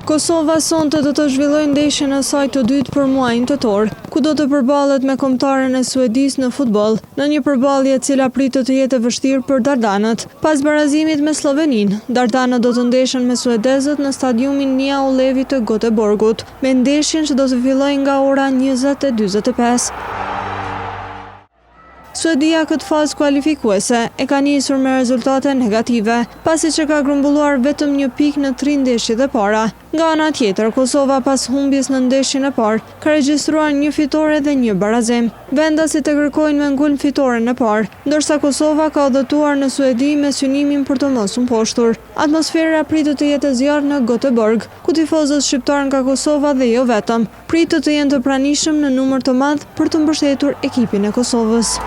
Kosova sonte do të zhvillojë ndeshjen e saj të dytë për muajin tetor, ku do të përballet me kombëtaren e Suedisë në futboll, në një përballje e cila pritet të jetë e vështirë për dardanët. Pas barazimit me Sloveninë, dardanët do të ndeshen me suedezët në stadiumin Nia Ulevi të Göteborgut, me ndeshjen që do të fillojë nga ora 20:45. Suedia këtë fazë kualifikuese e ka nisur me rezultate negative, pasi që ka grumbulluar vetëm 1 pikë në 3 ndeshjet e para. Nga ana tjetër, Kosova pas humbjes në ndeshjen e parë, ka regjistruar 1 fitore dhe 1 barazim. Vendasit e kërkojnë me ngulm fitoren e parë, ndërsa Kosova ka udhëtuar në Suedi me synimin për të mos u mposhtur. Atmosfera pritet të jetë e zjarrt në Göteborg, ku tifozët shqiptar nga Kosova dhe jo vetëm, pritet të jenë të pranishëm në numër të madh për të mbështetur ekipin e Kosovës.